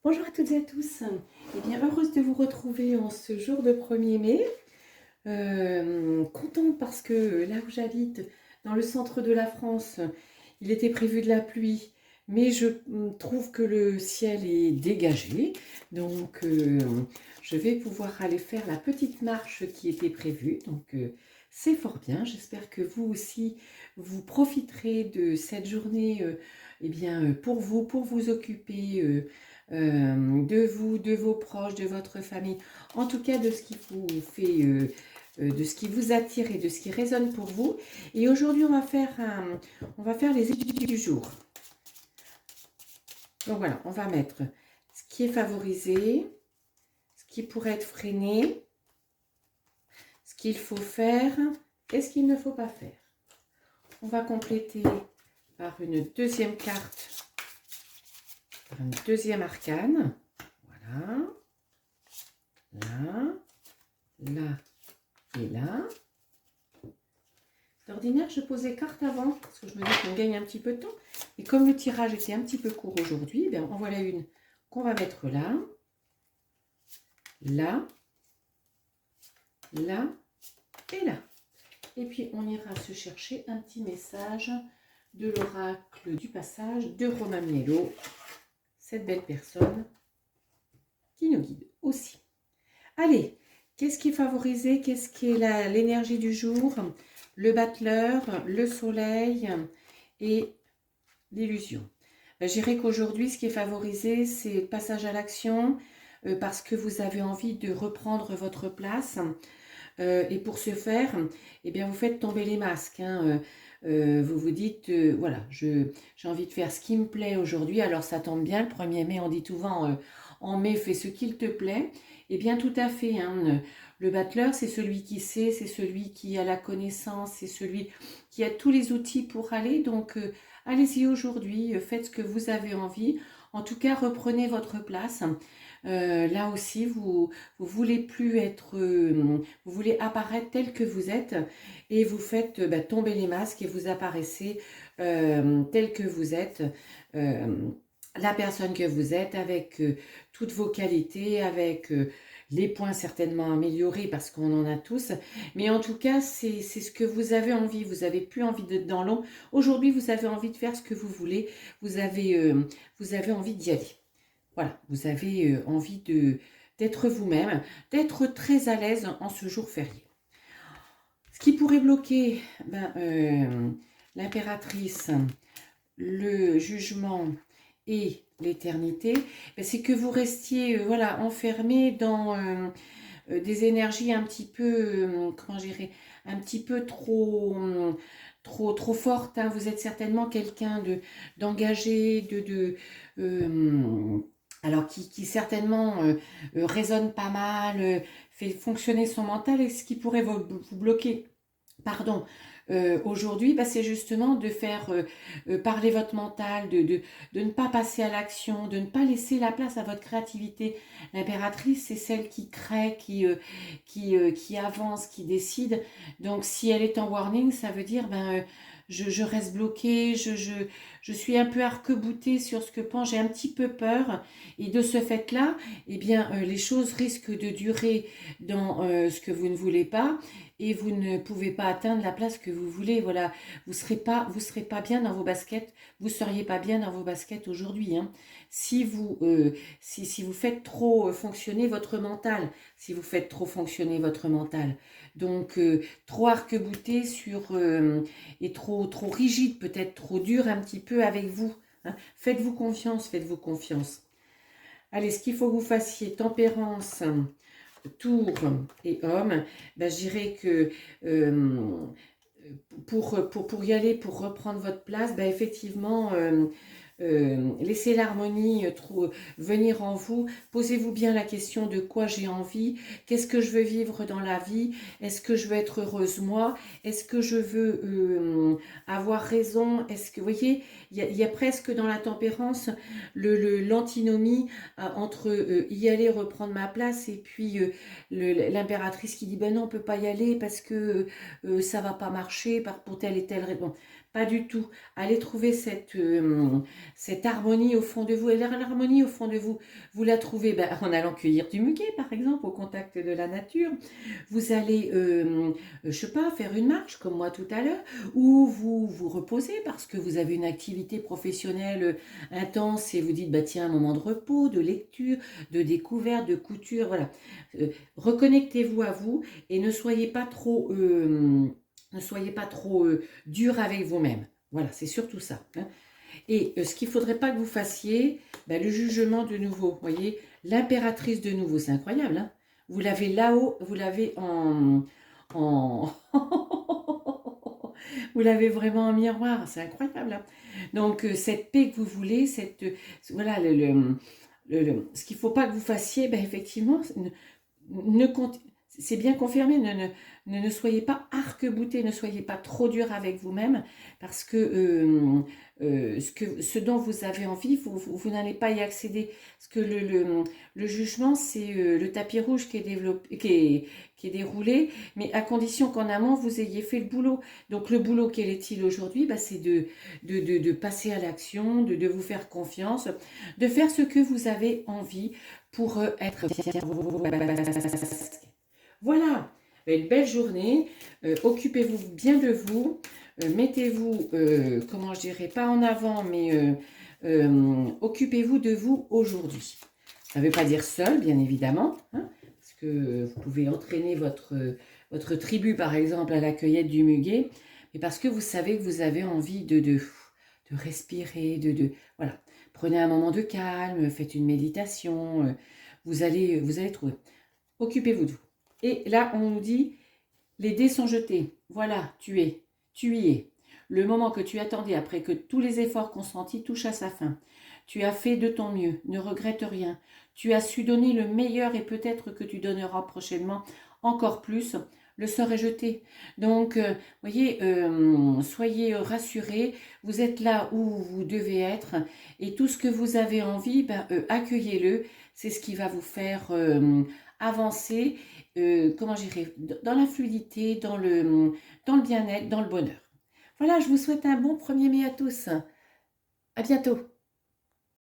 Bonjour à toutes et à tous. Eh bien, heureuse de vous retrouver en ce jour de 1er mai. Contente parce que là où j'habite, dans le centre de la France, il était prévu de la pluie, mais je trouve que le ciel est dégagé. Donc, je vais pouvoir aller faire la petite marche qui était prévue. Donc, c'est fort bien. J'espère que vous aussi, vous profiterez de cette journée eh bien, pour vous occuper de vous, de vos proches, de votre famille, en tout cas de ce qui vous fait, de ce qui vous attire et de ce qui résonne pour vous. Et aujourd'hui, on va faire les études du jour. Donc voilà, on va mettre ce qui est favorisé, ce qui pourrait être freiné, ce qu'il faut faire et ce qu'il ne faut pas faire. On va compléter par une deuxième carte, par une deuxième arcane. Voilà. Là, là et là. D'ordinaire, je pose les cartes avant parce que je me dis qu'on gagne un petit peu de temps. Et comme le tirage était un petit peu court aujourd'hui, eh en voilà une qu'on va mettre là, là, là et là. Et puis, on ira se chercher un petit message de l'oracle du passage de Romain Mielo, cette belle personne qui nous guide aussi. Allez, qu'est-ce qui est favorisé? Qu'est-ce qui est l'énergie du jour? Le battleur, le soleil et l'illusion. Je dirais qu'aujourd'hui, ce qui est favorisé, c'est le passage à l'action parce que vous avez envie de reprendre votre place. Et pour ce faire, eh bien, vous faites tomber les masques. Vous vous dites, voilà, j'ai envie de faire ce qui me plaît aujourd'hui. Alors, ça tombe bien, le 1er mai, on dit souvent, en mai, fais ce qu'il te plaît. Eh bien, tout à fait. Le battleur, c'est celui qui sait, c'est celui qui a la connaissance, c'est celui qui a tous les outils pour aller. Donc, allez-y aujourd'hui, faites ce que vous avez envie. En tout cas, reprenez votre place. Là aussi, vous voulez plus être, vous voulez apparaître tel que vous êtes et vous faites tomber les masques et vous apparaissez tel que vous êtes. La personne que vous êtes avec toutes vos qualités, avec les points certainement améliorés parce qu'on en a tous. Mais en tout cas, c'est ce que vous avez envie. Vous n'avez plus envie d'être dans l'ombre. Aujourd'hui, vous avez envie de faire ce que vous voulez. Vous avez envie d'y aller. Voilà, vous avez envie d'être vous-même, d'être très à l'aise en ce jour férié. Ce qui pourrait bloquer l'impératrice, le jugement et l'éternité, c'est que vous restiez voilà, enfermé dans des énergies un petit peu, comment je dirais, un petit peu trop fortes. Vous êtes certainement quelqu'un d'engagé, alors qui certainement résonne pas mal, fait fonctionner son mental, et ce qui pourrait vous bloquer, pardon, aujourd'hui, c'est justement de faire parler votre mental, de ne pas passer à l'action, de ne pas laisser la place à votre créativité. L'impératrice, c'est celle qui crée, qui avance, qui décide. Donc, si elle est en warning, ça veut dire, je reste bloquée, je suis un peu arc-boutée sur ce que pense, j'ai un petit peu peur. Et de ce fait-là, eh bien, les choses risquent de durer dans ce que vous ne voulez pas et vous ne pouvez pas atteindre la place que vous voulez. Voilà, vous serez pas bien dans vos baskets, vous seriez pas bien dans vos baskets aujourd'hui. Si vous faites trop fonctionner votre mental, si vous faites trop fonctionner votre mental, donc trop arc-bouté et trop rigide, peut-être trop dur un petit peu avec vous. Faites-vous confiance, faites-vous confiance. Allez, ce qu'il faut que vous fassiez, tempérance, tour et homme, je dirais que pour y aller, pour reprendre votre place, effectivement, laissez l'harmonie venir en vous. Posez-vous bien la question de quoi j'ai envie, qu'est-ce que je veux vivre dans la vie, est-ce que je veux être heureuse moi, est-ce que je veux avoir raison, est-ce que, vous voyez, il y a presque dans la tempérance l'antinomie entre y aller, reprendre ma place, et puis l'impératrice qui dit ben non, on peut pas y aller parce que ça va pas marcher pour telle et telle raison. pas du tout. Allez trouver cette harmonie au fond de vous. Et l'harmonie au fond de vous, vous la trouvez en allant cueillir du muguet, par exemple, au contact de la nature. Vous allez, je sais pas, faire une marche, comme moi tout à l'heure, ou vous vous reposez parce que vous avez une activité professionnelle intense et vous dites, bah tiens, un moment de repos, de lecture, de découverte, de couture, voilà. Reconnectez-vous à vous et ne soyez pas trop dur avec vous-même. Voilà, c'est surtout ça. Hein. Et ce qu'il ne faudrait pas que vous fassiez, le jugement de nouveau. Vous voyez, l'impératrice de nouveau, c'est incroyable. Hein. Vous l'avez là-haut, vous l'avez en... vous l'avez vraiment en miroir, c'est incroyable. Hein. Donc, cette paix que vous voulez, voilà, ce qu'il ne faut pas que vous fassiez, effectivement, c'est bien confirmé, ne soyez pas arc-bouté, ne soyez pas trop dur avec vous-même, parce que, ce dont vous avez envie, vous n'allez pas y accéder. Parce que le jugement, c'est le tapis rouge qui est développé, qui est déroulé, mais à condition qu'en amont, vous ayez fait le boulot. Donc le boulot, quel est-il aujourd'hui? C'est de passer à l'action, de vous faire confiance, de faire ce que vous avez envie pour être voilà, une belle journée. Occupez-vous bien de vous. Mettez-vous, comment je dirais, pas en avant, mais occupez-vous de vous aujourd'hui. Ça ne veut pas dire seul, bien évidemment, hein, parce que vous pouvez entraîner votre tribu, par exemple, à la cueillette du muguet, mais parce que vous savez que vous avez envie de respirer, voilà. Prenez un moment de calme, faites une méditation, vous allez trouver. Occupez-vous de vous. Et là, on nous dit, les dés sont jetés. Voilà, tu y es. Le moment que tu attendais après que tous les efforts consentis touchent à sa fin. Tu as fait de ton mieux, ne regrette rien. Tu as su donner le meilleur et peut-être que tu donneras prochainement encore plus. Le sort est jeté. Donc, voyez, soyez rassurés. Vous êtes là où vous devez être. Et tout ce que vous avez envie, accueillez-le. C'est ce qui va vous faire avancer, comment j'irai, dans la fluidité, dans le bien-être, dans le bonheur. Voilà, je vous souhaite un bon 1er mai à tous. À bientôt.